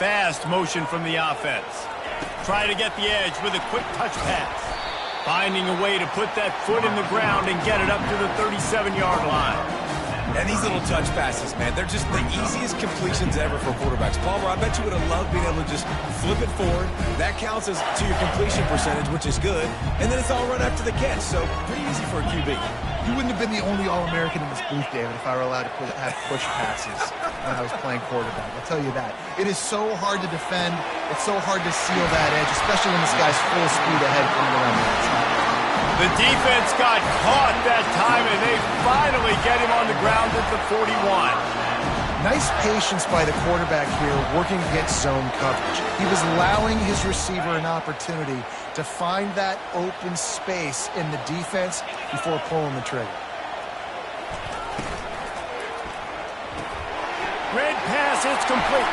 fast motion from the offense. Try to get the edge with a quick touch pass. Finding a way to put that foot in the ground and get it up to the 37-yard line. And these little touch passes, man, they're just the easiest completions ever for quarterbacks. Palmer, I bet you would have loved being able to just flip it forward. That counts as to your completion percentage, which is good. And then it's all run after the catch, so pretty easy for a QB. You wouldn't have been the only All-American in this booth, David, if I were allowed to have push passes when I was playing quarterback. I'll tell you that. It is so hard to defend. It's so hard to seal that edge, especially when this guy's full speed ahead coming around the outside. The defense got caught that time, and they finally get him on the ground at the 41. Nice patience by the quarterback here, working against zone coverage. He was allowing his receiver an opportunity to find that open space in the defense before pulling the trigger. Red pass, it's complete.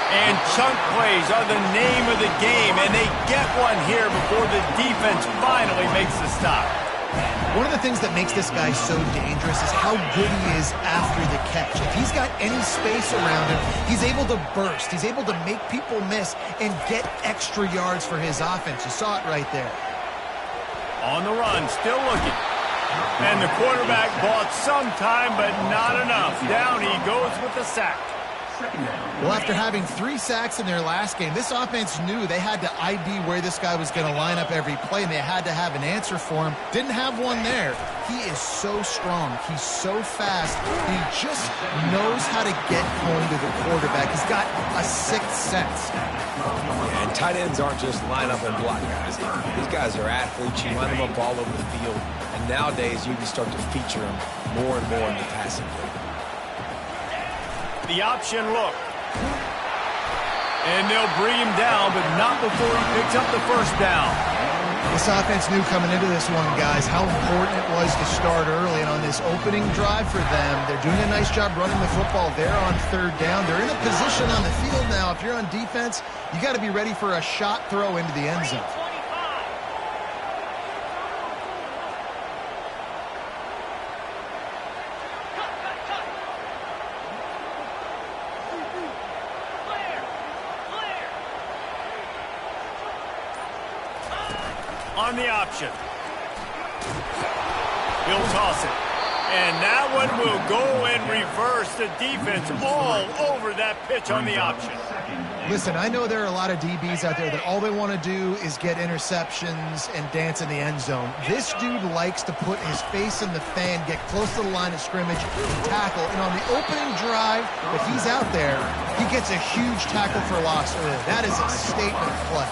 And chunk plays are the name of the game, and they get one here before the defense finally makes the stop. One of the things that makes this guy so dangerous is how good he is after the catch. If he's got any space around him, he's able to burst. He's able to make people miss and get extra yards for his offense. You saw it right there. On the run, still looking. And the quarterback bought some time, but not enough. Down he goes with the sack. Well, after having 3 sacks in their last game, this offense knew they had to ID where this guy was going to line up every play, and they had to have an answer for him. Didn't have one there. He is so strong. He's so fast. He just knows how to get home to the quarterback. He's got a sixth sense. Yeah, and tight ends aren't just line up and block guys. These guys are athletes. You line them up all over the field. And nowadays, you can start to feature them more and more in the passing game. The option look. And they'll bring him down, but not before he picks up the first down. This offense knew coming into this one, guys, how important it was to start early. And on this opening drive for them, they're doing a nice job running the football. They're on 3rd down. They're in a position on the field now. If you're on defense, you got to be ready for a shot throw into the end zone. On the option. He'll toss it. And that one will go and reverse the defense all over that pitch on the option. Listen, I know there are a lot of DBs out there that all they want to do is get interceptions and dance in the end zone. This dude likes to put his face in the fan, get close to the line of scrimmage, tackle. And on the opening drive that he's out there, he gets a huge tackle for loss early. That is a statement play.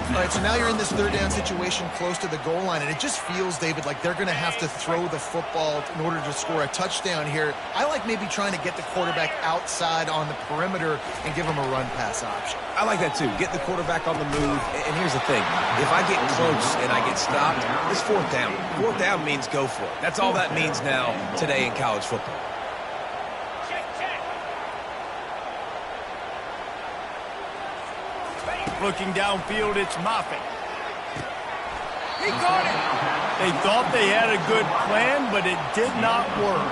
All right, so now you're in this 3rd down situation close to the goal line, and it just feels, David, like they're going to have to throw the football in order to score a touchdown here. I like maybe trying to get the quarterback outside on the perimeter and give him a run pass option. I like that, too. Get the quarterback on the move. And here's the thing. If I get close and I get stopped, it's 4th down. 4th down means go for it. That's all that means now today in college football. Looking downfield, it's Moffitt. He caught it. They thought they had a good plan, but it did not work.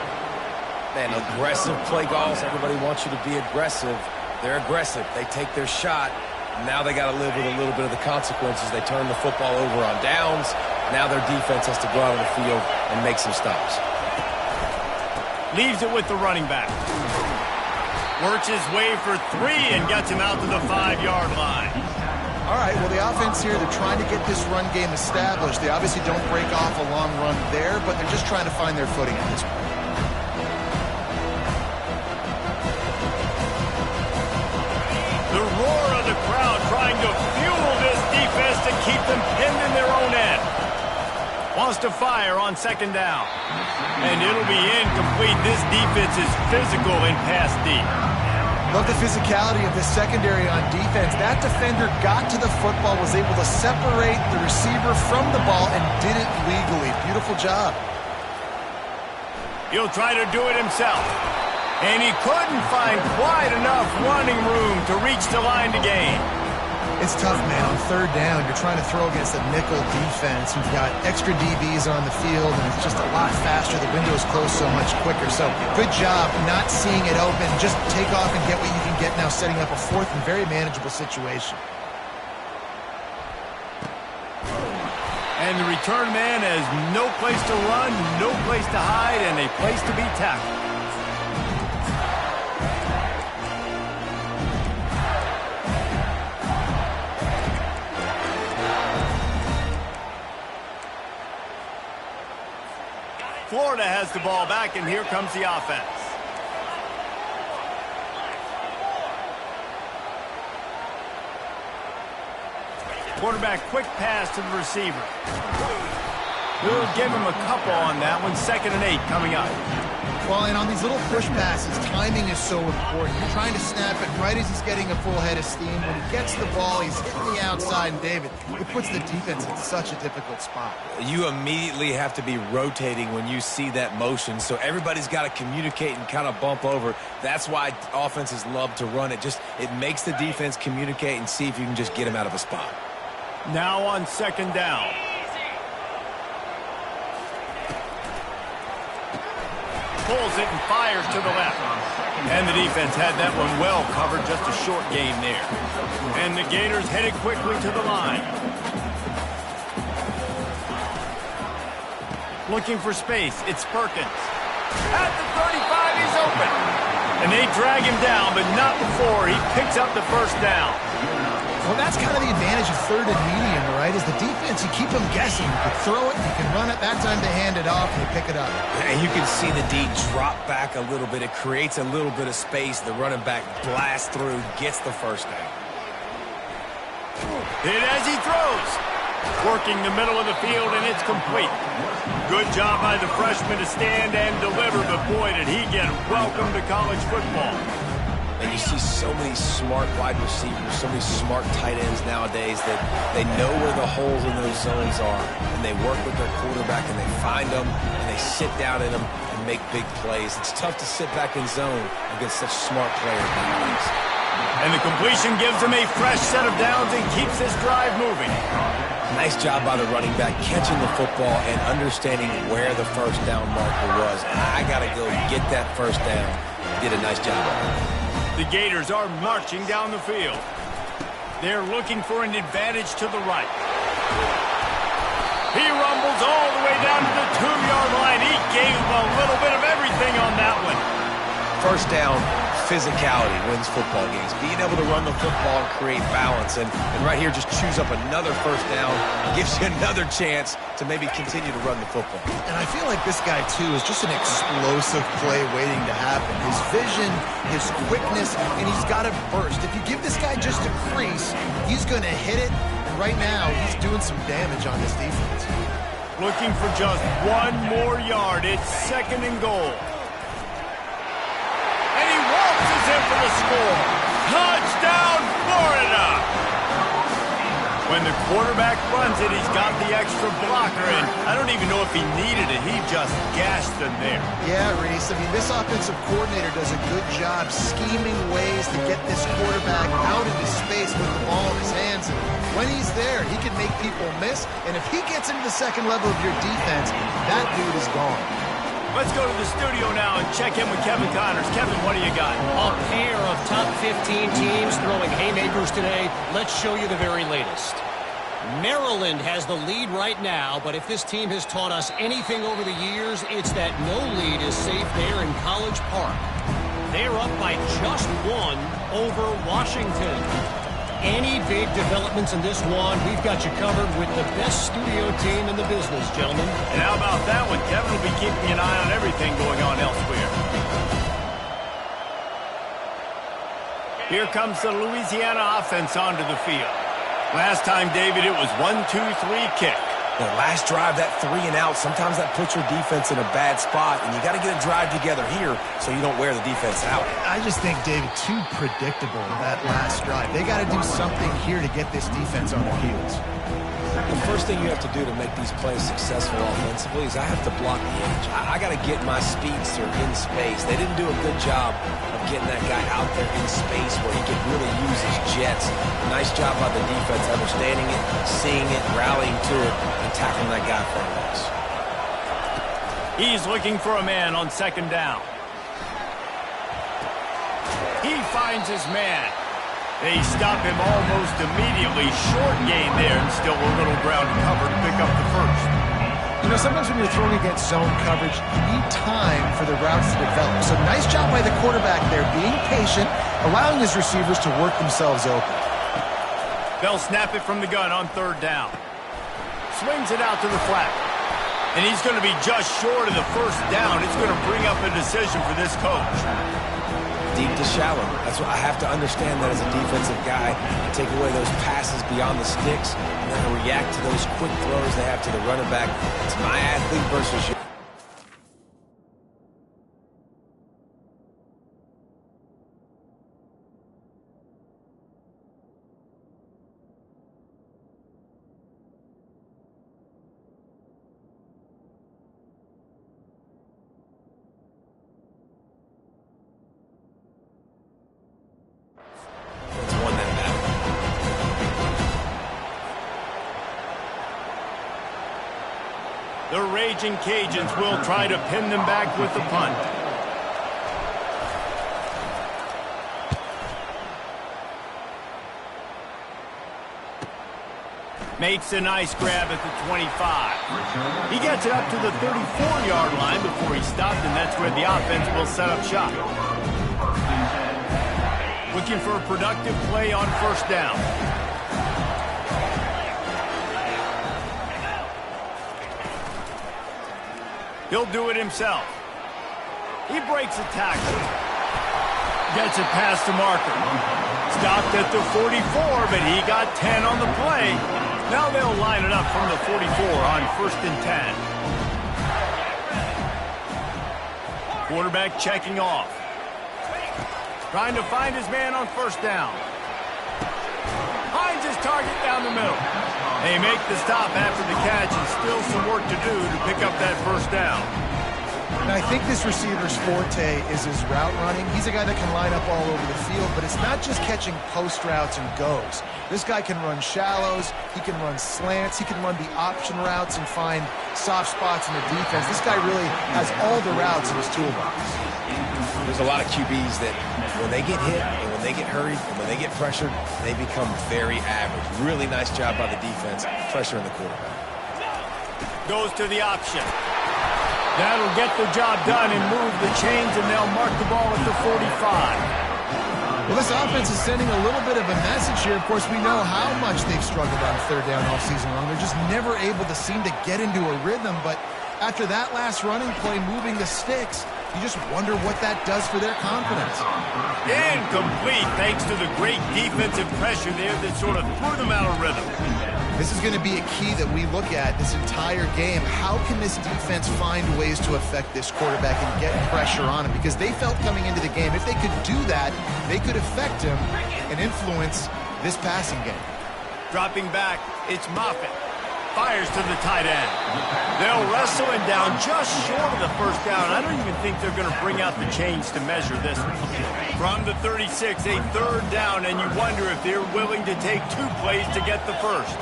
Man, aggressive play calls. Everybody wants you to be aggressive. They're aggressive. They take their shot. Now they got to live with a little bit of the consequences. They turn the football over on downs. Now their defense has to go out on the field and make some stops. Leaves it with the running back. Works his way for 3 and gets him out to the 5-yard line. All right, well, the offense here, they're trying to get this run game established. They obviously don't break off a long run there, but they're just trying to find their footing at this point. The roar of the crowd trying to fuel this defense to keep them pinned in their own end. Wants to fire on 2nd down. And it'll be incomplete. This defense is physical in pass deep. Love the physicality of this secondary on defense. That defender got to the football, was able to separate the receiver from the ball, and did it legally. Beautiful job. He'll try to do it himself. And he couldn't find quite enough running room to reach the line to gain. It's tough, man. On third down, you're trying to throw against a nickel defense. You've got extra DBs on the field, and it's just a lot faster. The window's closed so much quicker. So good job not seeing it open. Just take off and get what you can get now, setting up a fourth and very manageable situation. And the return man has no place to run, no place to hide, and a place to be tackled. Florida has the ball back, and here comes the offense. Quarterback, quick pass to the receiver. We'll give him a couple on that one. 2nd and 8 coming up. Well, and on these little push passes, timing is so important. You're trying to snap it right as he's getting a full head of steam. When he gets the ball, he's hitting the outside, and David, it puts the defense in such a difficult spot. You immediately have to be rotating when you see that motion, so everybody's got to communicate and kind of bump over. That's why offenses love to run it. It makes the defense communicate and see if you can just get him out of a spot. Now on 2nd down. Pulls it and fires to the left. And the defense had that one well covered, just a short gain there. And the Gators headed quickly to the line. Looking for space, it's Perkins. At the 35, he's open. And they drag him down, but not before he picks up the first down. Well, that's kind of the advantage of 3rd and medium, right? Is the defense, you keep them guessing. You can throw it, you can run it, that time to hand it off, and you pick it up. And you can see the D drop back a little bit. It creates a little bit of space. The running back blasts through, gets the first down. Hit as he throws. Working the middle of the field, and it's complete. Good job by the freshman to stand and deliver, but boy, did he get welcome to college football. And you see so many smart wide receivers, so many smart tight ends nowadays that they know where the holes in those zones are, and they work with their quarterback, and they find them, and they sit down in them and make big plays. It's tough to sit back in zone against such smart players nowadays. And the completion gives them a fresh set of downs and keeps this drive moving. Nice job by the running back catching the football and understanding where the first down marker was. I got to go get that first down. Did a nice job of it. The Gators are marching down the field. They're looking for an advantage to the right. He rumbles all the way down to the 2-yard line. He gave a little bit of everything on that one. First down, physicality wins football games. Being able to run the football and create balance. And right here, just choose up another first down. Gives you another chance to maybe continue to run the football. And I feel like this guy, too, is just an explosive play waiting to happen. His vision, his quickness, and he's got a burst. If you give this guy just a crease, he's going to hit it. And right now, he's doing some damage on this defense. Looking for just one more yard. It's 2nd and goal. And he waltzes in for the score. Touchdown, Florida! When the quarterback runs it, he's got the extra blocker, and I don't even know if he needed it. He just gashed them there. Yeah, Reese. I mean, this offensive coordinator does a good job scheming ways to get this quarterback out into space with the ball in his hands. And when he's there, he can make people miss. And if he gets into the second level of your defense, that dude is gone. Let's go to the studio now and check in with Kevin Connors. Kevin, what do you got? A pair of top 15 teams throwing haymakers today. Let's show you the very latest. Maryland has the lead right now, but if this team has taught us anything over the years, it's that no lead is safe there in College Park. They're up by just one over Washington. Any big developments in this one, we've got you covered with the best studio team in the business, gentlemen. And how about that one? Kevin will be keeping an eye on everything going on elsewhere. Here comes the Louisiana offense onto the field. Last time, David, it was 1-2-3 kick. The last drive, that 3 and out, sometimes that puts your defense in a bad spot, and you got to get a drive together here so you don't wear the defense out. I just think, David, too predictable that last drive. They got to do something here to get this defense on their heels. The first thing you have to do to make these plays successful offensively is I have to block the edge. I got to get my speedster in space. They didn't do a good job of getting that guy out there in space where he could really use his jets. Nice job by the defense understanding it, seeing it, rallying to it, and tackling that guy for a loss. He's looking for a man on second down. He finds his man. They stop him almost immediately. Short gain there, and still a little ground to cover to pick up the first. You know, sometimes when you're throwing against zone coverage, you need time for the routes to develop. So nice job by the quarterback there, being patient, allowing his receivers to work themselves open. They'll snap it from the gun on third down. Swings it out to the flat. And he's going to be just short of the first down. It's going to bring up a decision for this coach. Deep to shallow. That's what I have to understand that as a defensive guy. You take away those passes beyond the sticks, and then react to those quick throws they have to the running back. It's my athlete versus you. The Ragin' Cajuns will try to pin them back with the punt. Makes a nice grab at the 25. He gets it up to the 34-yard line before he stopped, and that's where the offense will set up shop. Looking for a productive play on first down. He'll do it himself. He breaks a tackle. Gets it past the marker. Stopped at the 44, but he got 10 on the play. Now they'll line it up from the 44 on first and 10. Quarterback checking off. Trying to find his man on first down. Finds his target down the middle. They make the stop after the catch, and still some work to do to pick up that first down. And I think this receiver's forte is his route running. He's a guy that can line up all over the field, but it's not just catching post routes and goes. This guy can run shallows, he can run slants, he can run the option routes and find soft spots in the defense. This guy really has all the routes in his toolbox. There's a lot of QBs that when they get hit and when they get hurried and when they get pressured, they become very average. Really nice job by the defense, pressuring the quarterback. Goes to the option. That'll get the job done and move the chains, and they'll mark the ball at the 45. Well, this offense is sending a little bit of a message here. Of course, we know how much they've struggled on third down all season long. They're just never able to seem to get into a rhythm, but after that last running play, moving the sticks, you just wonder what that does for their confidence. Incomplete, thanks to the great defensive pressure there that sort of threw them out of rhythm. This is going to be a key that we look at this entire game. How can this defense find ways to affect this quarterback and get pressure on him? Because they felt coming into the game, if they could do that, they could affect him and influence this passing game. Dropping back, it's Moffitt. Fires to the tight end. They'll wrestle him down just short of the first down. I don't even think they're going to bring out the chains to measure this one. From the 36, a third down, and you wonder if they're willing to take two plays to get the first.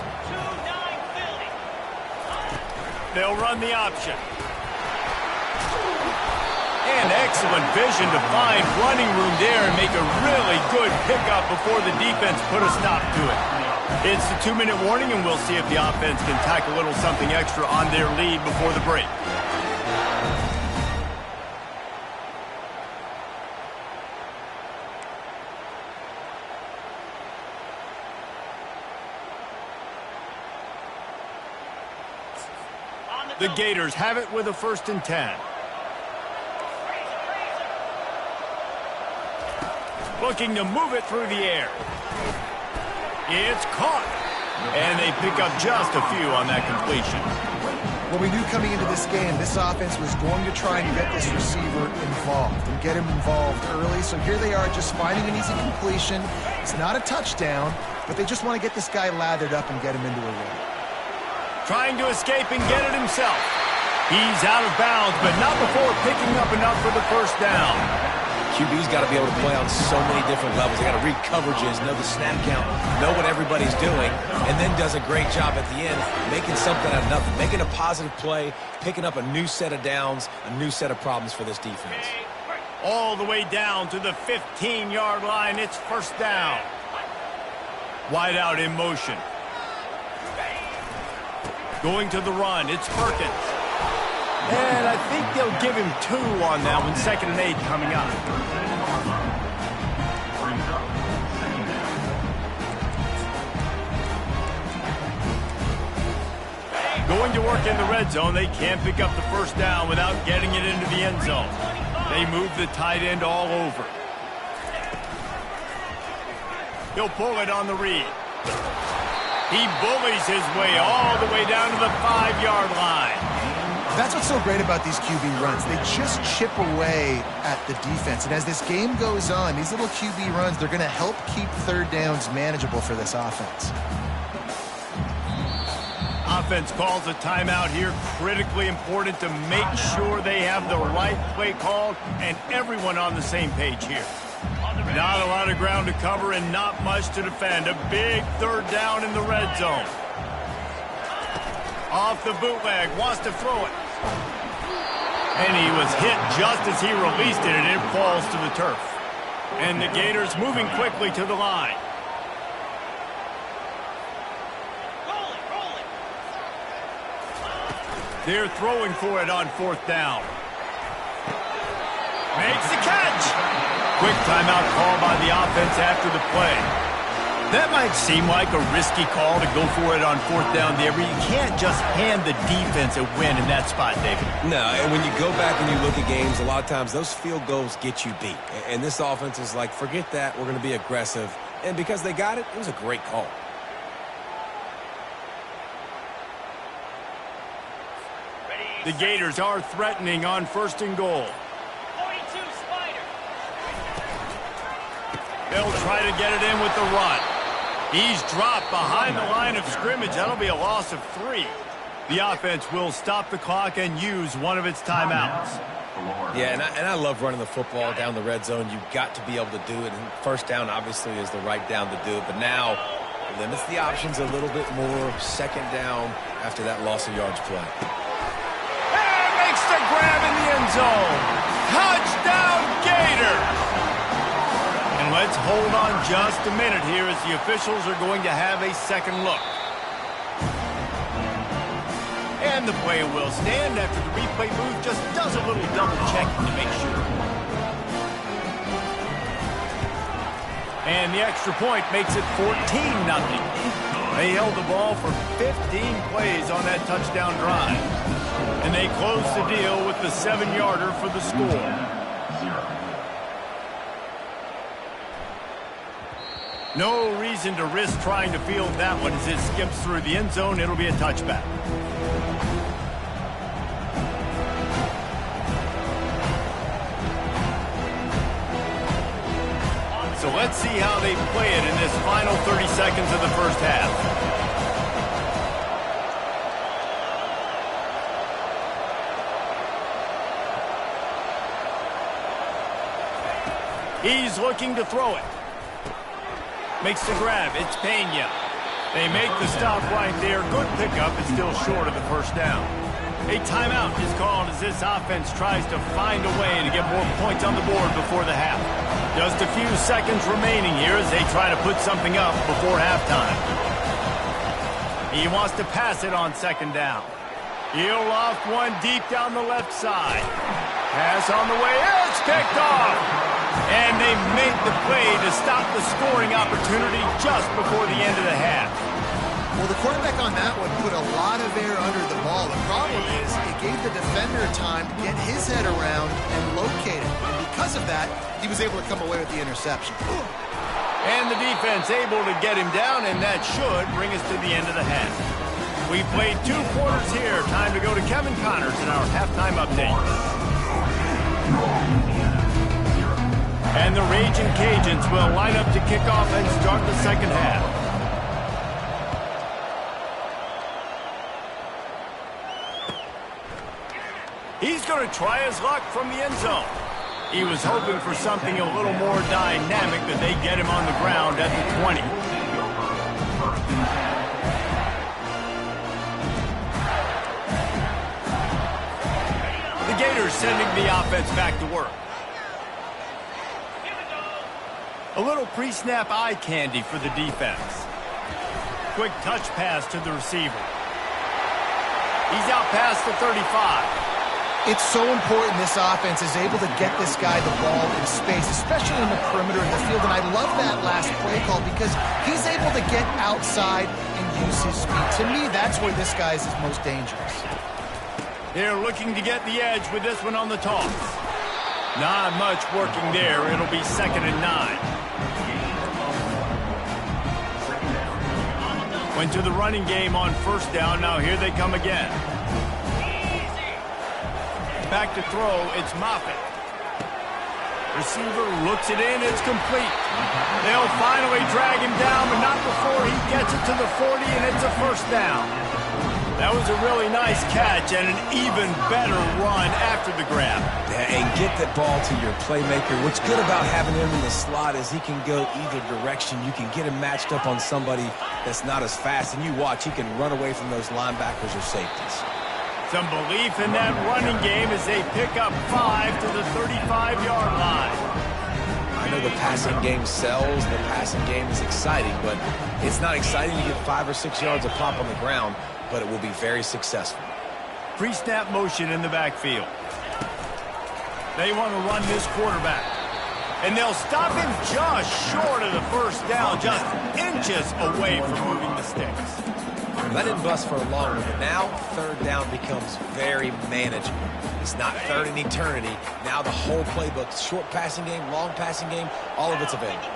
They'll run the option. And excellent vision to find running room there and make a really good pickup before the defense put a stop to it. It's the 2-minute warning, and we'll see if the offense can tack a little something extra on their lead before the break. The Gators have it with a first and 10. Looking to move it through the air. It's caught. And they pick up just a few on that completion. Well, we knew coming into this game, this offense was going to try and get this receiver involved and get him involved early. So here they are just finding an easy completion. It's not a touchdown, but they just want to get this guy lathered up and get him into a rhythm. Trying to escape and get it himself. He's out of bounds, but not before picking up enough for the first down. QB's got to be able to play on so many different levels. They got to read coverages, know the snap count, know what everybody's doing, and then does a great job at the end making something out of nothing, making a positive play, picking up a new set of downs, a new set of problems for this defense. All the way down to the 15-yard line. It's first down. Wide out in motion. Going to the run. It's Perkins. And I think they'll give him 2 on that one. 2nd and 8 coming up. Going to work in the red zone. They can't pick up the first down without getting it into the end zone. They move the tight end all over. He'll pull it on the read. He bullies his way all the way down to the 5-yard line. That's what's so great about these QB runs. They just chip away at the defense. And as this game goes on, these little QB runs, they're going to help keep third downs manageable for this offense. Offense calls a timeout here. Critically important to make sure they have the right play called and everyone on the same page here. Not a lot of ground to cover and not much to defend. A big third down in the red zone. Off the bootleg, wants to throw it. And he was hit just as he released it, and it falls to the turf. And the Gators moving quickly to the line. They're throwing for it on 4th down. Makes the catch. Quick timeout call by the offense after the play. That might seem like a risky call to go for it on 4th down there, but you can't just hand the defense a win in that spot, David. No, and when you go back and you look at games, a lot of times those field goals get you beat. And this offense is like, forget that, we're going to be aggressive. And because they got it, it was a great call. The Gators are threatening on 1st and goal. 42 Spider. They'll try to get it in with the run. He's dropped behind the line of scrimmage. That'll be a loss of 3. The offense will stop the clock and use one of its timeouts. Yeah, and I love running the football down the red zone. You've got to be able to do it. And 1st down, obviously, is the right down to do it. But now, limits the options a little bit more. 2nd down after that loss of yards play. And makes the grab in the end zone. Touchdown, Gators! And let's hold on just a minute here as the officials are going to have a second look. And the play will stand after the replay booth just does a little double checking to make sure. And the extra point makes it 14-0. They held the ball for 15 plays on that touchdown drive. And they close the deal with the 7-yarder for the score. No reason to risk trying to field that one as it skips through the end zone. It'll be a touchback. So let's see how they play it in this final 30 seconds of the first half. He's looking to throw it. Makes the grab. It's Pena. They make the stop right there. Good pickup. It's still short of the first down. A timeout is called as this offense tries to find a way to get more points on the board before the half. Just a few seconds remaining here as they try to put something up before halftime. He wants to pass it on 2nd down. He'll loft one deep down the left side. Pass on the way. It's picked off. And they made the play to stop the scoring opportunity just before the end of the half. Well, the quarterback on that one put a lot of air under the ball. The problem is it gave the defender time to get his head around and locate it. And because of that, he was able to come away with the interception. And the defense able to get him down, and that should bring us to the end of the half. We played 2 quarters here. Time to go to Kevin Connors in our halftime update. And the Ragin Cajuns will line up to kick off and start the second half. He's going to try his luck from the end zone. He was hoping for something a little more dynamic, but they get him on the ground at the 20. The Gators sending the offense back to work. A little pre-snap eye candy for the defense. Quick touch pass to the receiver. He's out past the 35. It's so important this offense is able to get this guy the ball in space, especially in the perimeter of the field. And I love that last play call because he's able to get outside and use his speed. To me, that's where this guy is most dangerous. They're looking to get the edge with this one on the toss. Not much working there. It'll be 2nd and 9. Went to the running game on 1st down. Now here they come again. Back to throw, it's Moffitt. Receiver looks it in, it's complete. They'll finally drag him down, but not before he gets it to the 40, and it's a 1st down. That was a really nice catch and an even better run after the grab. Yeah, and get the ball to your playmaker. What's good about having him in the slot is he can go either direction. You can get him matched up on somebody that's not as fast, and you watch, he can run away from those linebackers or safeties. Some belief in that running game as they pick up 5 to the 35-yard line. I know the passing game sells, the passing game is exciting, but it's not exciting to get 5 or 6 yards a pop on the ground, but it will be very successful. Pre-snap motion in the backfield. They want to run this quarterback. And they'll stop him just short of the 1st down, just inches away from moving the sticks. That didn't bust for a long one, but now 3rd down becomes very manageable. It's not 3rd in eternity. Now the whole playbook, short passing game, long passing game, all of it's available.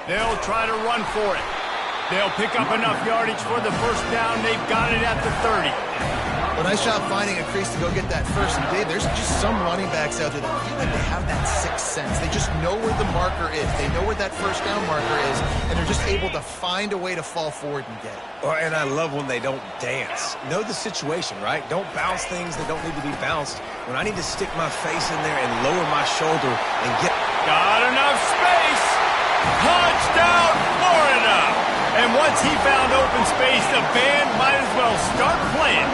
They'll try to run for it. They'll pick up enough yardage for the 1st down. They've got it at the 30. Well, nice job finding a crease to go get that 1st. And Dave, there's just some running backs out there that feel like they have that 6th sense. They just know where the marker is. They know where that 1st down marker is, and they're just able to find a way to fall forward and get it. Oh, and I love when they don't dance. Know the situation, right? Don't bounce things that don't need to be bounced. When I need to stick my face in there and lower my shoulder and get... Got enough space. Touchdown, Florida. And once he found open space, the band might as well start playing.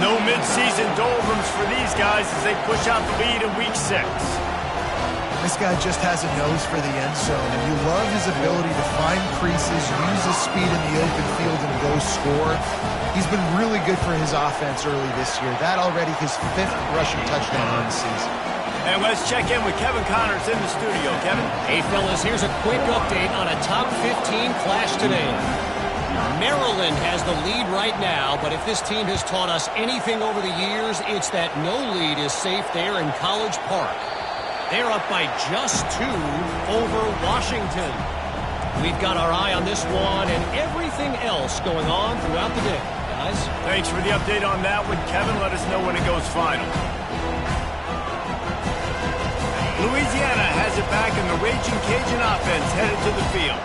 No mid-season doldrums for these guys as they push out the lead in Week 6. This guy just has a nose for the end zone, and you love his ability to find creases, use his speed in the open field, and go score. He's been really good for his offense early this year. That already his 5th rushing touchdown on the season. And let's check in with Kevin Connors in the studio. Kevin? Hey, fellas, here's a quick update on a top 15 clash today. Maryland has the lead right now, but if this team has taught us anything over the years, it's that no lead is safe there in College Park. They're up by just 2 over Washington. We've got our eye on this one and everything else going on throughout the day, guys. Thanks for the update on that one, Kevin. Let us know when it goes final. Louisiana has it back, and the Ragin Cajun offense headed to the field.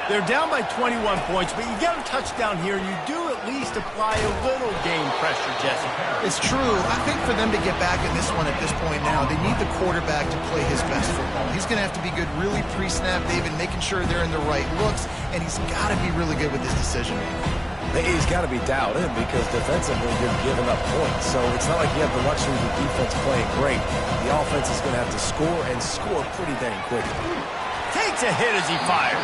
They're down by 21 points, but you get a touchdown here, and you do at least apply a little game pressure, Jesse. It's true. I think for them to get back in this one at this point now, they need the quarterback to play his best football. He's going to have to be good really pre-snap, David, making sure they're in the right looks, and he's got to be really good with his decision-making. He's got to be dialed in because defensively you're giving up points. So it's not like you have the luxury of the defense playing great. The offense is going to have to score and score pretty dang quickly. Takes a hit as he fires.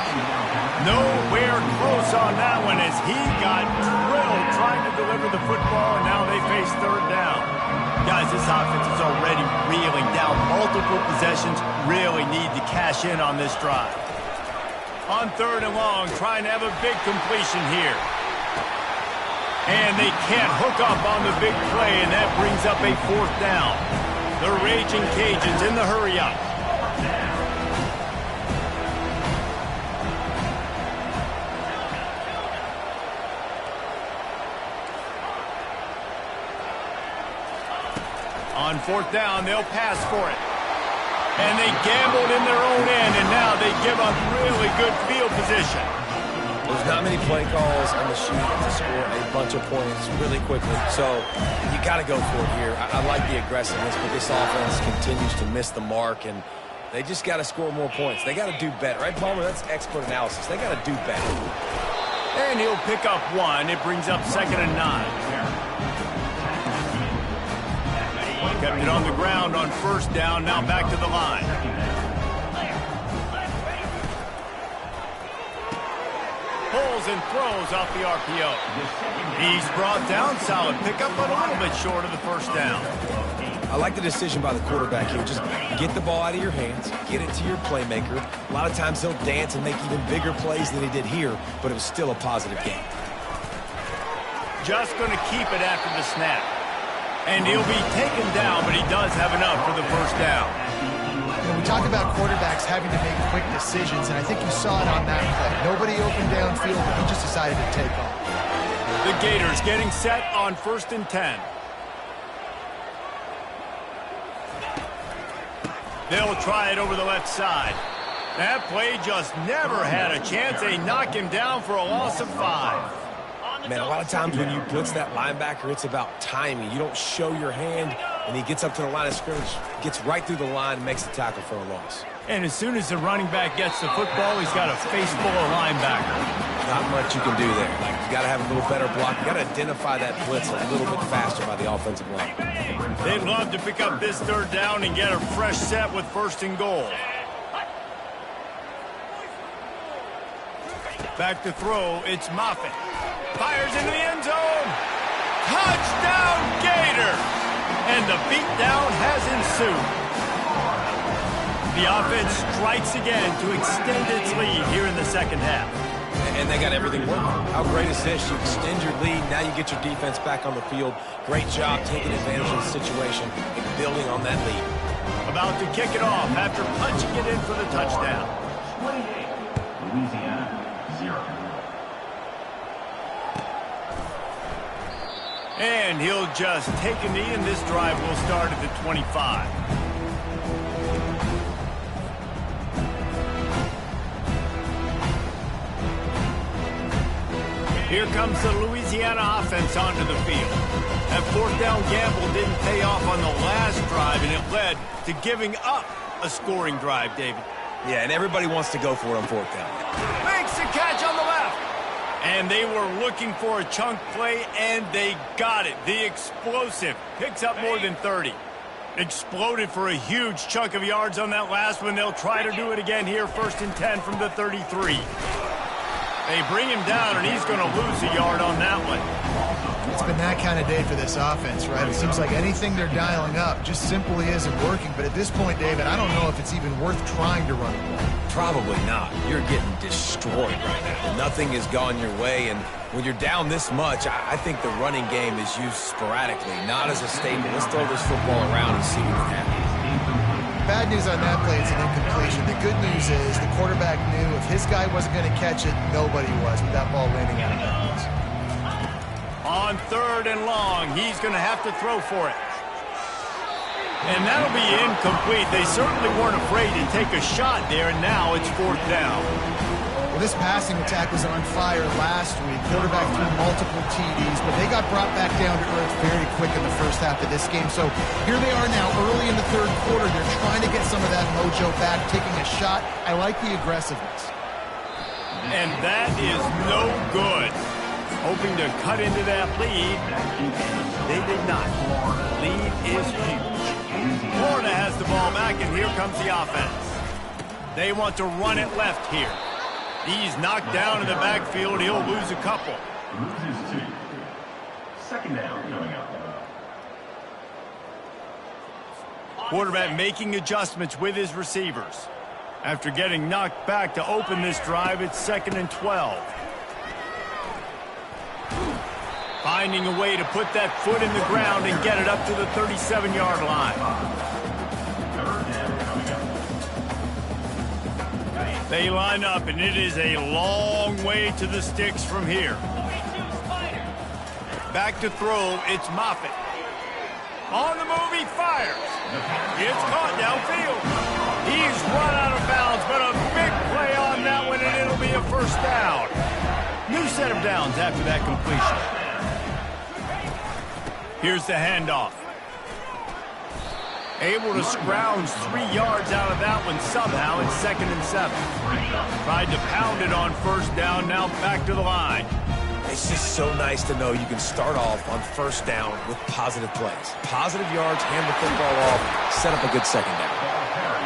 Nowhere close on that one as he got drilled trying to deliver the football, and now they face 3rd down. Guys, this offense is already reeling down. Multiple possessions, really need to cash in on this drive. On 3rd and long, trying to have a big completion here. And they can't hook up on the big play, and that brings up a 4th down. The Ragin Cajuns in the hurry-up. On 4th down, they'll pass for it. And they gambled in their own end, and now they give up really good field position. There's not many play calls on the sheet to score a bunch of points really quickly. So you got to go for it here. I like the aggressiveness, but this offense continues to miss the mark, and they just got to score more points. They got to do better. Right, Palmer? That's expert analysis. They got to do better. And he'll pick up one. It brings up 2nd and 9. Kept it on the ground on 1st down. Now back to the line. Pulls and throws off the RPO. He's brought down. Solid pickup, but a little bit short of the 1st down. I like the decision by the quarterback here. Just get the ball out of your hands, get it to your playmaker. A lot of times he'll dance and make even bigger plays than he did here, but it was still a positive game. Just going to keep it after the snap. And he'll be taken down, but he does have enough for the 1st down. You know, we talk about quarterbacks having to make quick decisions, and I think you saw it on that play. Nobody open downfield, but he just decided to take off. The Gators getting set on 1st and 10. They'll try it over the left side. That play just never had a chance. They knock him down for a loss of 5. Man, a lot of times when you blitz that linebacker, it's about timing. You don't show your hand, and he gets up to the line of scrimmage, gets right through the line, and makes the tackle for a loss. And as soon as the running back gets the football, he's got a face full of linebacker. Not much you can do there. Like, you got to have a little better block. You got to identify that blitz a little bit faster by the offensive line. They'd love to pick up this 3rd down and get a fresh set with 1st and goal. Back to throw, it's Moffitt. Fires into the end zone. Touchdown, Gator! And the beatdown has ensued. The offense strikes again to extend its lead here in the 2nd half. And they got everything working. How great is this? You extend your lead, now you get your defense back on the field. Great job taking advantage of the situation and building on that lead. About to kick it off after punching it in for the touchdown. 28, Louisiana, 0. And he'll just take a knee, and this drive will start at the 25. Here comes the Louisiana offense onto the field. That 4th down gamble didn't pay off on the last drive, and it led to giving up a scoring drive, David. Yeah, and everybody wants to go for it on 4th down. Makes the catch on the left. And they were looking for a chunk play, and they got it. The explosive picks up more than 30. Exploded for a huge chunk of yards on that last one. They'll try to do it again here, 1st and 10 from the 33. They bring him down, and he's going to lose a yard on that one. It's been that kind of day for this offense, right? It seems like anything they're dialing up just simply isn't working. But at this point, David, I don't know if it's even worth trying to run the ball. Probably not. You're getting destroyed right now. Nothing has gone your way, and when you're down this much, I think the running game is used sporadically, not as a staple. Let's throw this football around and see what can happen. Bad news on that play, it's an incompletion. The good news is the quarterback knew if his guy wasn't going to catch it, nobody was with that ball landing out of bounds. On 3rd and long, he's going to have to throw for it. And that'll be incomplete. They certainly weren't afraid to take a shot there, and now it's 4th down. Well, this passing attack was on fire last week. Quarterback threw multiple TDs, but they got brought back down to earth very quick in the 1st half of this game. So here they are now early in the 3rd quarter. They're trying to get some of that mojo back, taking a shot. I like the aggressiveness. And that is no good. Hoping to cut into that lead. They did not. Lead is huge. Florida has the ball back, and here comes the offense. They want to run it left here. He's knocked down in the backfield. He'll lose a couple. Loses 2. 2nd down coming up. Quarterback making adjustments with his receivers. After getting knocked back to open this drive, it's 2nd and 12. Finding a way to put that foot in the ground and get it up to the 37-yard line. 3rd down coming up. They line up, and it is a long way to the sticks from here. Back to throw, it's Moffitt. On the move, he fires. It's caught downfield. He's run out of bounds, but a big play on that one, and it'll be a 1st down. New set of downs after that completion. Here's the handoff. Able to scrounge 3 yards out of that one somehow. It's 2nd and 7. Tried to pound it on first down, now back to the line. It's just so nice to know you can start off on first down with positive plays. Positive yards, hand the football off, set up a good second down.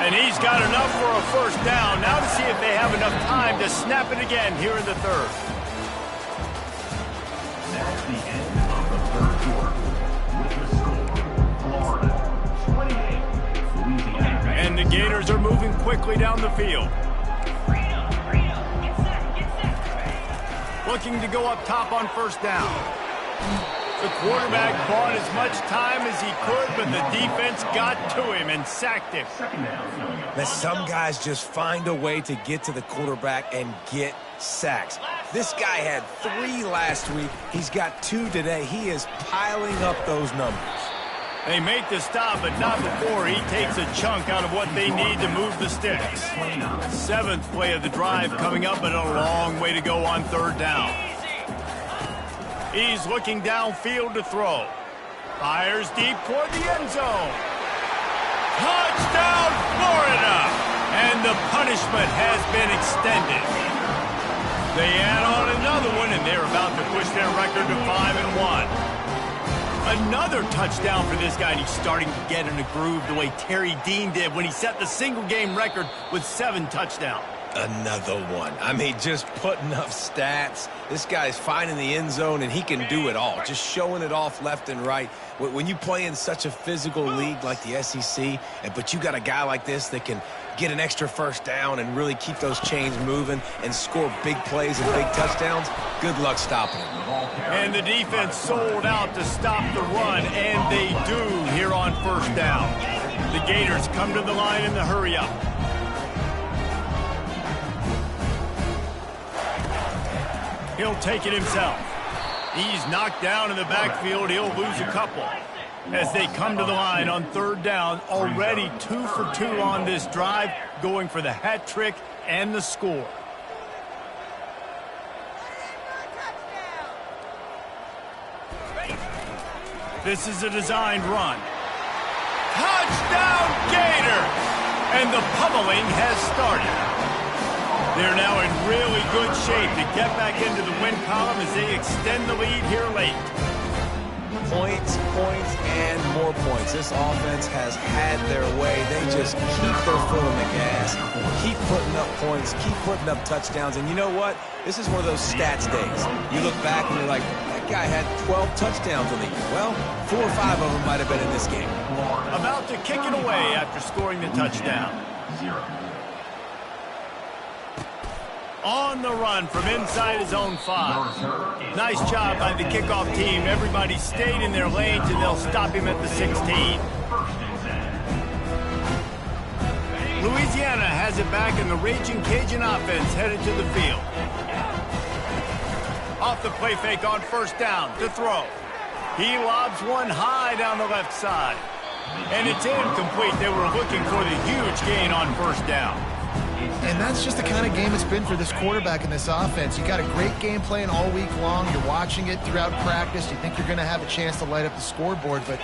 And he's got enough for a first down. Now to see if they have enough time to snap it again here in the third. That's the end of the third quarter. With the score, Florida 28, Louisiana. And the Gators are moving quickly down the field. Looking to go up top on first down. The quarterback bought as much time as he could, but the defense got to him and sacked him. That some guys just find a way to get to the quarterback and get sacks. This guy had 3 last week. He's got 2 today. He is piling up those numbers. They make the stop, but not before he takes a chunk out of what they need to move the sticks. 7th play of the drive coming up, but a long way to go on third down. He's looking downfield to throw. Fires deep toward the end zone. Touchdown, Florida! And the punishment has been extended. They add on another one, and they're about to push their record to 5-1. Another touchdown for this guy, and he's starting to get in a groove the way Terry Dean did when he set the single-game record with 7 touchdowns. Another one. I mean, just putting up stats. This guy's finding the end zone, and he can do it all. Just showing it off left and right. When you play in such a physical league like the SEC, but you got a guy like this that can get an extra first down and really keep those chains moving and score big plays and big touchdowns, good luck stopping him. And the defense sold out to stop the run, and they do here on first down. The Gators come to the line in the hurry-up. He'll take it himself. He's knocked down in the backfield. He'll lose a couple. As they come to the line on third down, already 2 for 2 on this drive, going for the hat trick and the score. This is a designed run. Touchdown, Gators! And the pummeling has started. They're now in really good shape to get back into the win column as they extend the lead here late. Points, points, and more points. This offense has had their way. They just keep their foot on the gas, keep putting up points, keep putting up touchdowns. And you know what? This is one of those stats days. You look back and you're like, that guy had 12 touchdowns in the year. Well, 4 or 5 of them might have been in this game. About to kick it away after scoring the touchdown. On the run from inside his own 5. Nice job by the kickoff team. Everybody stayed in their lanes, and they'll stop him at the 16. Louisiana has it back, and the Ragin Cajun offense headed to the field. Off the play fake on first down to throw. He lobs one high down the left side. And it's incomplete. They were looking for the huge gain on first down. And that's just the kind of game it's been for this quarterback in this offense. You got a great game plan all week long. You're watching it throughout practice. You think you're going to have a chance to light up the scoreboard, but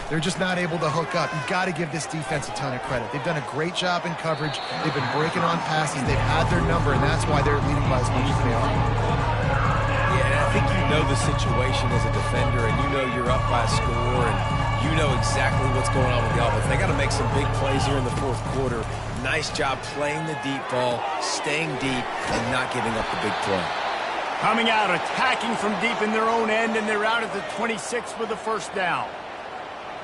they're just not able to hook up. You've got to give this defense a ton of credit. They've done a great job in coverage. They've been breaking on passes. They've had their number, and that's why they're leading by as much as they are. Yeah, and I think you know the situation as a defender, and you know you're up by a score, and you know exactly what's going on with the offense. They got to make some big plays here in the fourth quarter. Nice job playing the deep ball, staying deep, and not giving up the big play. Coming out, attacking from deep in their own end, and they're out at the 26 with the first down.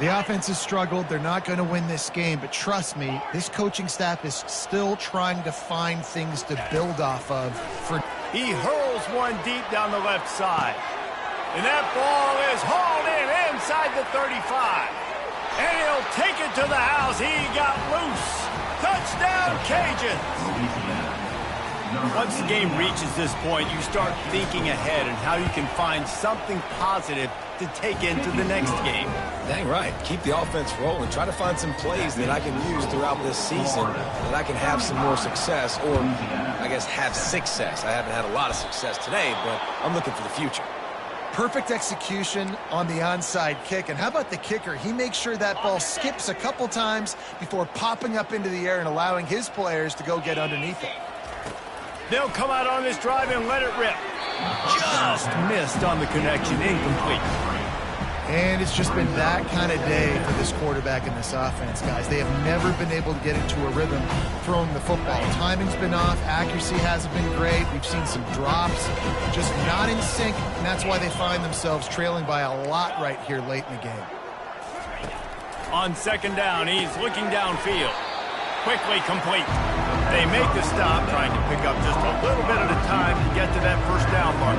The offense has struggled. They're not going to win this game, but trust me, this coaching staff is still trying to find things to build off of. He hurls one deep down the left side. And that ball is hauled in inside the 35. And he'll take it to the house. He got loose. Touchdown, Cajuns. Once the game reaches this point, you start thinking ahead and how you can find something positive to take into the next game. Dang right. Keep the offense rolling. Try to find some plays that I can use throughout this season that I can have some more success, or I guess have success. I haven't had a lot of success today, but I'm looking for the future. Perfect execution on the onside kick. And how about the kicker? He makes sure that ball skips a couple times before popping up into the air and allowing his players to go get underneath it. They'll come out on this drive and let it rip. Just missed on the connection, incomplete. And it's just been that kind of day for this quarterback and this offense, guys. They have never been able to get into a rhythm throwing the football. Timing's been off. Accuracy hasn't been great. We've seen some drops, just not in sync, and that's why they find themselves trailing by a lot right here late in the game. On second down, he's looking downfield. Quickly complete. They make the stop, trying to pick up just a little bit at a time to get to that first down mark.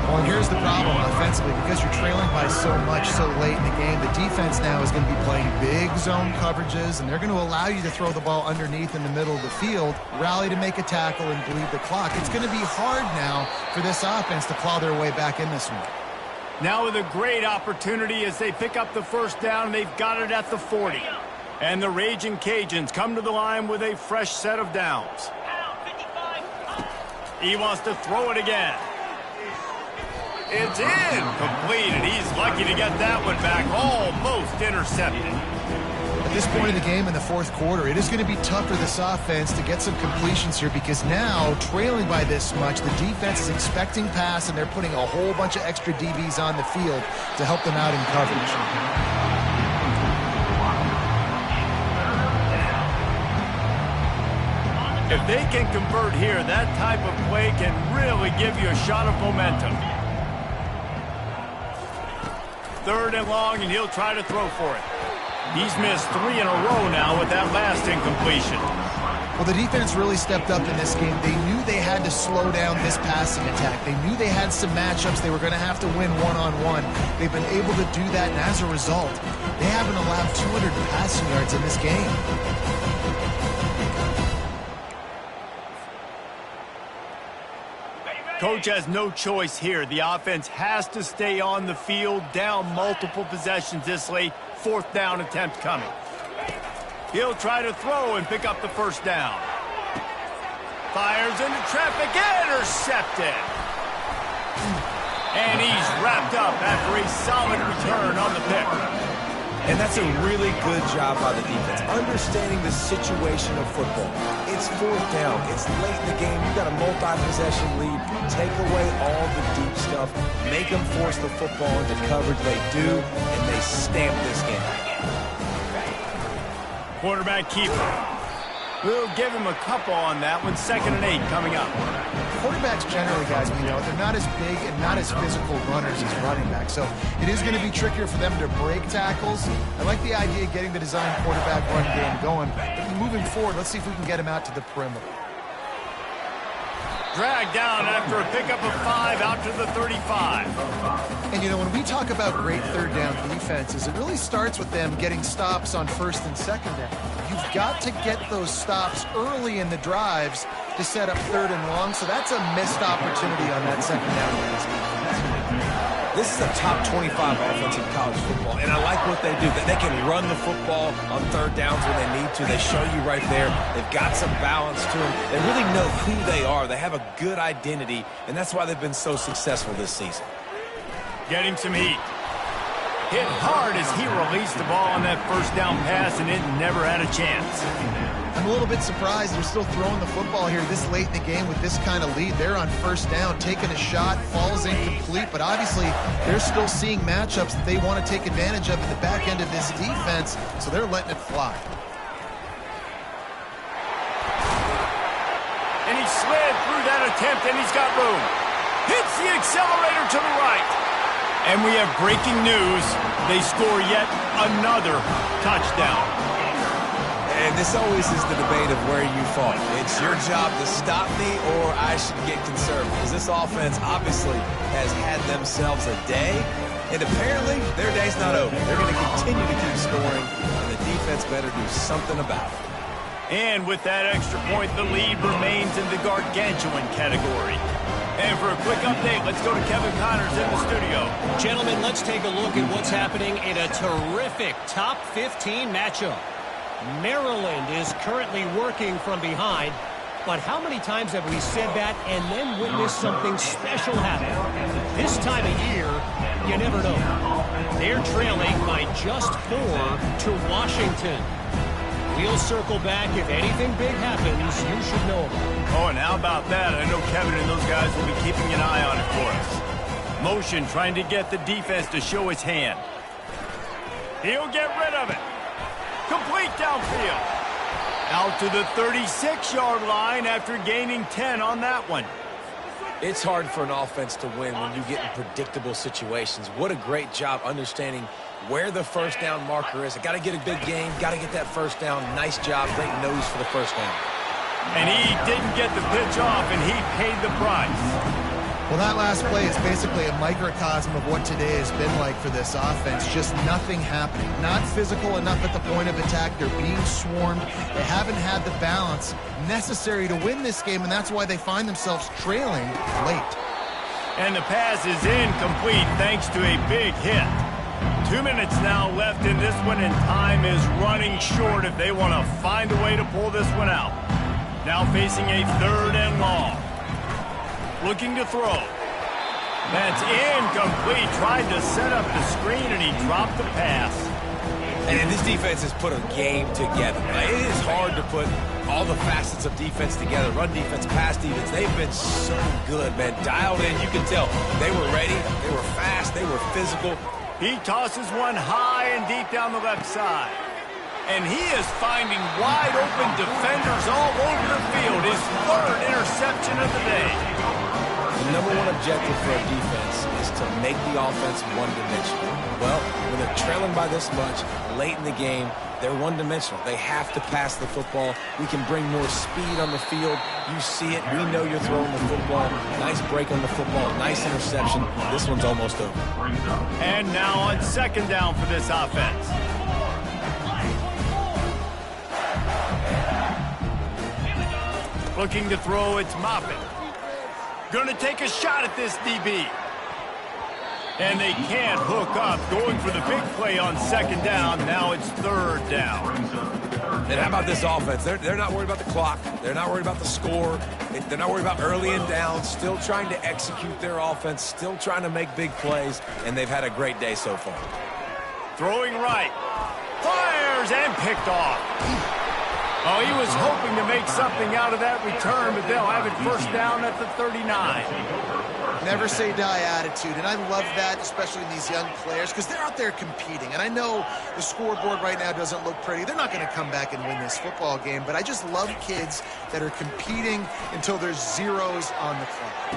Well, and here's the problem offensively. Because you're trailing by so much so late in the game, the defense now is going to be playing big zone coverages, and they're going to allow you to throw the ball underneath in the middle of the field, rally to make a tackle, and bleed the clock. It's going to be hard now for this offense to claw their way back in this one. Now with a great opportunity as they pick up the first down, they've got it at the 40. And the Ragin' Cajuns come to the line with a fresh set of downs. He wants to throw it again. It's in. Complete, and he's lucky to get that one back. Almost intercepted. At this point in the game in the fourth quarter, it is going to be tough for this offense to get some completions here because now, trailing by this much, the defense is expecting pass, and they're putting a whole bunch of extra DBs on the field to help them out in coverage. If they can convert here, that type of play can really give you a shot of momentum. Third and long, and he'll try to throw for it. He's missed 3 in a row now with that last incompletion. Well, the defense really stepped up in this game. They knew they had to slow down this passing attack. They knew they had some matchups they were going to have to win one-on-one. They've been able to do that, and as a result, they haven't allowed 200 passing yards in this game. Coach has no choice here. The offense has to stay on the field, down multiple possessions this late. Fourth down attempt coming. He'll try to throw and pick up the first down. Fires into traffic, intercepted. And he's wrapped up after a solid return on the pick. And that's a really good job by the defense, understanding the situation of football. It's fourth down. It's late in the game. You've got a multi-possession lead. Take away all the deep stuff. Make them force the football into coverage. They do, and they stamp this game. Quarterback keeper. We'll give him a couple on that one. 2nd and 8 coming up. Quarterbacks generally, guys, we know, they're not as big and not as physical runners as running backs. So it is going to be trickier for them to break tackles. I like the idea of getting the design quarterback run game going. But moving forward, let's see if we can get him out to the perimeter. Dragged down after a pickup of 5 out to the 35. And, you know, when we talk about great third down defenses, it really starts with them getting stops on first and second down. You've got to get those stops early in the drives to set up third and long, so that's a missed opportunity on that second down by this defense. This is a top 25 offense in college football, and I like what they do. That they can run the football on third downs when they need to. They show you right there. They've got some balance to them. They really know who they are. They have a good identity, and that's why they've been so successful this season. Getting some heat. Hit hard as he released the ball on that first down pass, and it never had a chance. I'm a little bit surprised they're still throwing the football here this late in the game with this kind of lead. They're on first down, taking a shot, falls incomplete, but obviously they're still seeing matchups that they want to take advantage of at the back end of this defense, so they're letting it fly. And he slid through that attempt, and he's got room. Hits the accelerator to the right. And we have breaking news. They score yet another touchdown. And this always is the debate of where you fall. It's your job to stop me, or I should get conservative. Because this offense obviously has had themselves a day, and apparently their day's not over. They're going to continue to keep scoring, and the defense better do something about it. And with that extra point, the lead remains in the gargantuan category. And for a quick update, let's go to Kevin Connors in the studio. Gentlemen, let's take a look at what's happening in a terrific top 15 matchup. Maryland is currently working from behind, but how many times have we said that and then witnessed something special happen? This time of year, you never know. They're trailing by just 4 to Washington. We'll circle back if anything big happens you should know about. Oh, and how about that? I know Kevin and those guys will be keeping an eye on it for us. Motion trying to get the defense to show his hand. He'll get rid of it. Complete downfield. Out to the 36-yard line after gaining 10 on that one. It's hard for an offense to win when you get in predictable situations. What a great job understanding where the first down marker is. I got to get a big gain, got to get that first down. Nice job, great nose for the first down. And he didn't get the pitch off, and he paid the price. Well, that last play is basically a microcosm of what today has been like for this offense. Just nothing happening. Not physical enough at the point of attack. They're being swarmed. They haven't had the balance necessary to win this game, and that's why they find themselves trailing late. And the pass is incomplete thanks to a big hit. 2 minutes now left in this one, and time is running short if they want to find a way to pull this one out. Now facing a 3rd and long. Looking to throw. That's incomplete. Tried to set up the screen, and he dropped the pass. And this defense has put a game together. It is hard to put all the facets of defense together. Run defense, pass defense. They've been so good, man. Dialed in. You can tell they were ready. They were fast. They were physical. He tosses one high and deep down the left side. And he is finding wide open defenders all over the field. His 3rd interception of the day. The #1 objective for a defense is to make the offense one-dimensional. Well, when they're trailing by this much, late in the game, they're one-dimensional. They have to pass the football. We can bring more speed on the field. You see it. We know you're throwing the football. Nice break on the football. Nice interception. This one's almost over. And now on 2nd down for this offense. Looking to throw, it's Moffitt. Going to take a shot at this DB. And they can't hook up. Going for the big play on 2nd down. Now it's 3rd down. And how about this offense? They're not worried about the clock. They're not worried about the score. They're not worried about early and down. Still trying to execute their offense. Still trying to make big plays. And they've had a great day so far. Throwing right. Fires and picked off. Oh, he was hoping to make something out of that return, but they'll have it 1st down at the 39. Never say die attitude, and I love that, especially in these young players, because they're out there competing. And I know the scoreboard right now doesn't look pretty. They're not going to come back and win this football game, but I just love kids that are competing until there's zeros on the clock.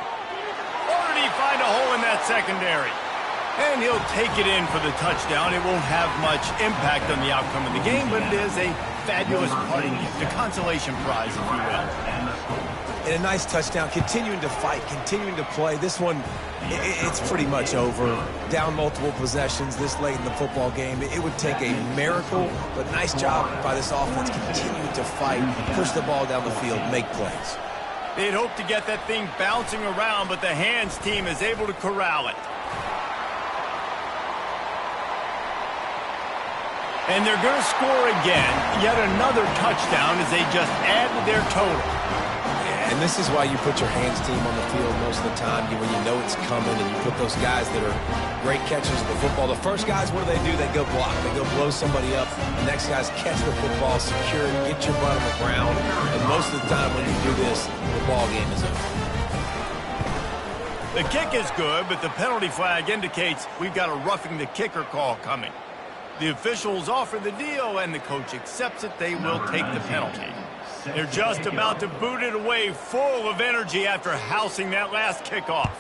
Or did he find a hole in that secondary? And he'll take it in for the touchdown. It won't have much impact on the outcome of the game, but it is a fabulous parting gift, a consolation prize, if you will. And a nice touchdown, continuing to fight, continuing to play. This one, it's pretty much over. Down multiple possessions this late in the football game. It would take a miracle, but nice job by this offense continuing to fight, push the ball down the field, make plays. They'd hope to get that thing bouncing around, but the hands team is able to corral it. And they're going to score again, yet another touchdown as they just add to their total. Yeah, and this is why you put your hands team on the field most of the time when you know it's coming, and you put those guys that are great catchers of the football. The first guys, what do? They go block. They go blow somebody up. The next guys catch the football, secure it, get your butt on the ground. And most of the time when you do this, the ball game is over. The kick is good, but the penalty flag indicates we've got a roughing the kicker call coming. The officials offer the deal, and the coach accepts it. They will take the penalty. They're just about to boot it away, full of energy after housing that last kickoff.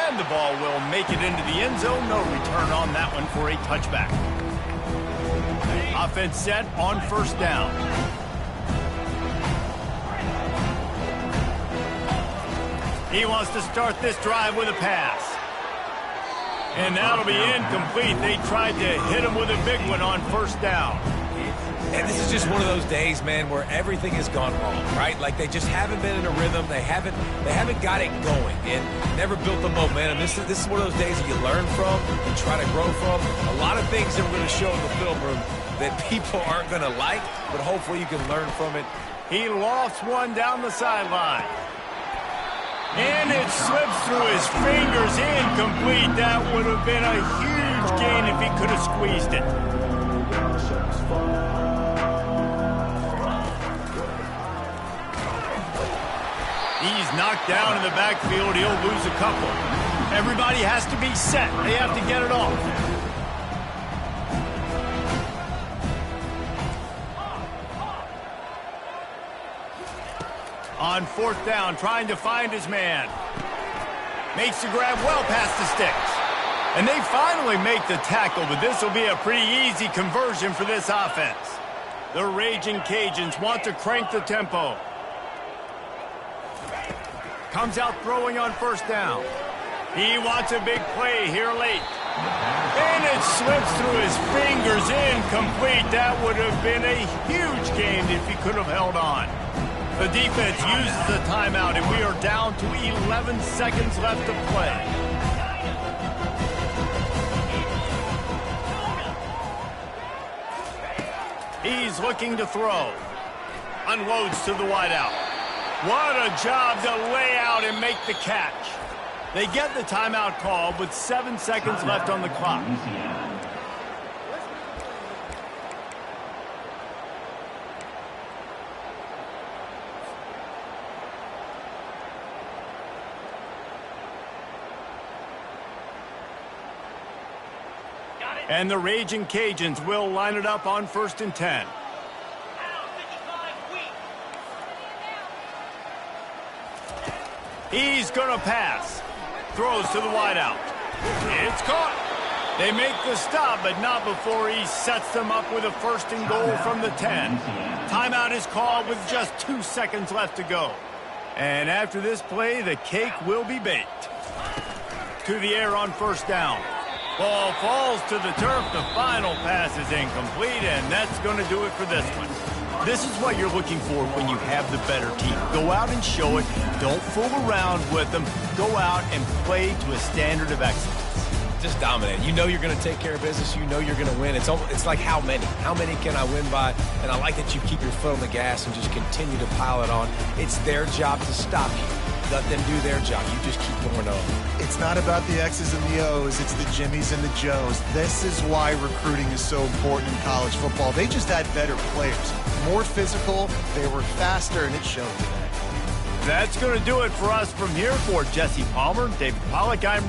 And the ball will make it into the end zone. No return on that one for a touchback. Offense set on 1st down. He wants to start this drive with a pass. And that'll be incomplete. They tried to hit him with a big one on first down. And this is just one of those days, man, where everything has gone wrong, right? Like they just haven't been in a rhythm. They haven't got it going and never built the momentum. This is one of those days that you learn from and try to grow from. A lot of things that we're going to show in the film room that people aren't going to like, but hopefully you can learn from it. He lost one down the sideline. And it slips through his fingers, incomplete. That would have been a huge gain if he could have squeezed it. He's knocked down in the backfield. He'll lose a couple. Everybody has to be set. They have to get it off. On fourth down, trying to find his man. Makes the grab well past the sticks. And they finally make the tackle, but this will be a pretty easy conversion for this offense. The Ragin' Cajuns want to crank the tempo. Comes out throwing on first down. He wants a big play here late. And it slips through his fingers, incomplete. That would have been a huge gain if he could have held on. The defense uses the timeout, and we are down to 11 seconds left to play. He's looking to throw. Unloads to the wideout. What a job to lay out and make the catch. They get the timeout call with 7 seconds left on the clock. And the Ragin' Cajuns will line it up on 1st and 10. He's going to pass. Throws to the wideout. It's caught. They make the stop, but not before he sets them up with a 1st and goal from the 10. Timeout is called with just 2 seconds left to go. And after this play, the cake will be baked. To the air on 1st down. Ball falls to the turf. The final pass is incomplete, and that's going to do it for this one. This is what you're looking for when you have the better team. Go out and show it. Don't fool around with them. Go out and play to a standard of excellence. Just dominate. You know you're going to take care of business. You know you're going to win. It's like how many? How many can I win by? And I like that you keep your foot on the gas and just continue to pile it on. It's their job to stop you. Let them do their job. You just keep going on. It's not about the X's and the O's. It's the Jimmies and the Joes. This is why recruiting is so important in college football. They just had better players. More physical. They were faster, and it showed today. That's going to do it for us from here. For Jesse Palmer, David Pollack, I'm